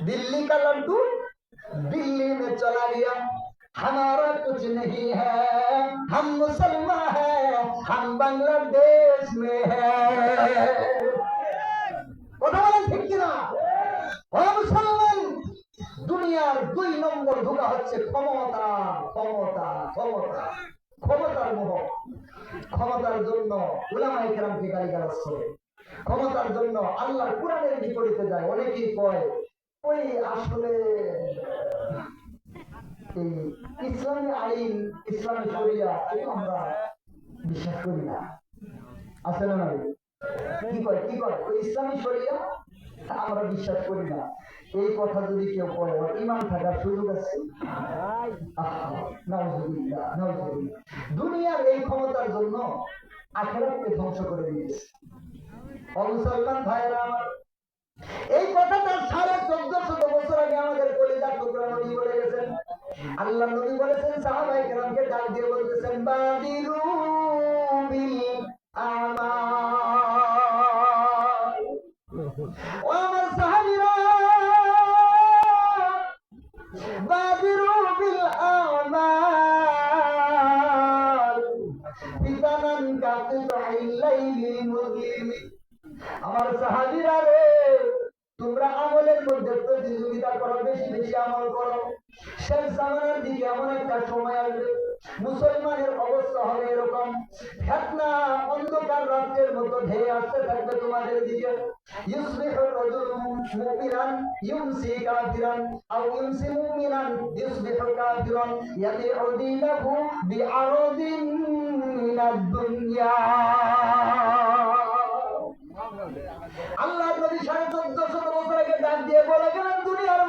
दिल्ली का लड्डू दिल्ली में चला गया, हमारा कुछ नहीं है, हम मुसलमान हैं, हम बांग्लादेश में है। কথা বলেন ঠিক কিনা? ও মুসলমান, দুনিয়ার 2 নম্বর ধোঁকা হচ্ছে ক্ষমতা, ক্ষমতা, ক্ষমতা, ক্ষমতার মোহ। ক্ষমতার জন্য উলামায়ে কেরামকে গালিগালাজ করে, ক্ষমতার জন্য আল্লাহর কোরআনের বিপরীতে যায়। অনেকেই কয় ওই আসলে এই ইসলামী আইন, ইসলামী শরিয়া এগুলো আমরা বিশ্বাস করি না। আছে না নাই? কি কয় ওই ইসলামী শরিয়া আমরা বিশ্বাস করি না। এই কথা যদি কেউ কয়, ওর ঈমান থাকার সুযোগ আছে? নাউজুবিল্লাহ, নাউজুবিল্লাহ। দুনিয়ার এই ক্ষমতার জন্য আখিরাতকে ধ্বংস করে দিয়েছে। মুসলমান ভাইরা আমার, এই কথাটা 1450 বছর আগে আমাদের কলিজার টুকরা নবী বলে গেছেন। আল্লাহ নবী বলেছেন, সাহাবায়ে কেরামকে ডাক দিয়ে বলতেছেন, বাদিরু বিল আমাল। ও আমার সাহাবীরা, বাদিরু বিল আমাল ফিতানান কাতিতাইল লাইলি মুযলিম। আমার সাহাবীরা রে, তোমরা আমলের মধ্যে প্রতিযোগিতা করো, বেশি বেশি আমল করো। শেষ জামানার দিকে এমন একটা সময় আসবে, মুসলমানের অবস্থা হবে এরকম, ফিতনা অন্ধকার রাতের মতো ধেয়ে আসতে থাকবে তোমাদের দিকে। ইউসবিহু রাজুলু মুমিনান ইউমসি কাফিরান আও ইউমসি মুমিনান ইউসবিহু কাফিরান ইয়াবিউ দীনাহু বিআরাদিন মিনাদ দুনিয়া। আল্লাহ নবী 1450 বছর আগে ডাক দিয়ে বলে গেলেন, দুনিয়ার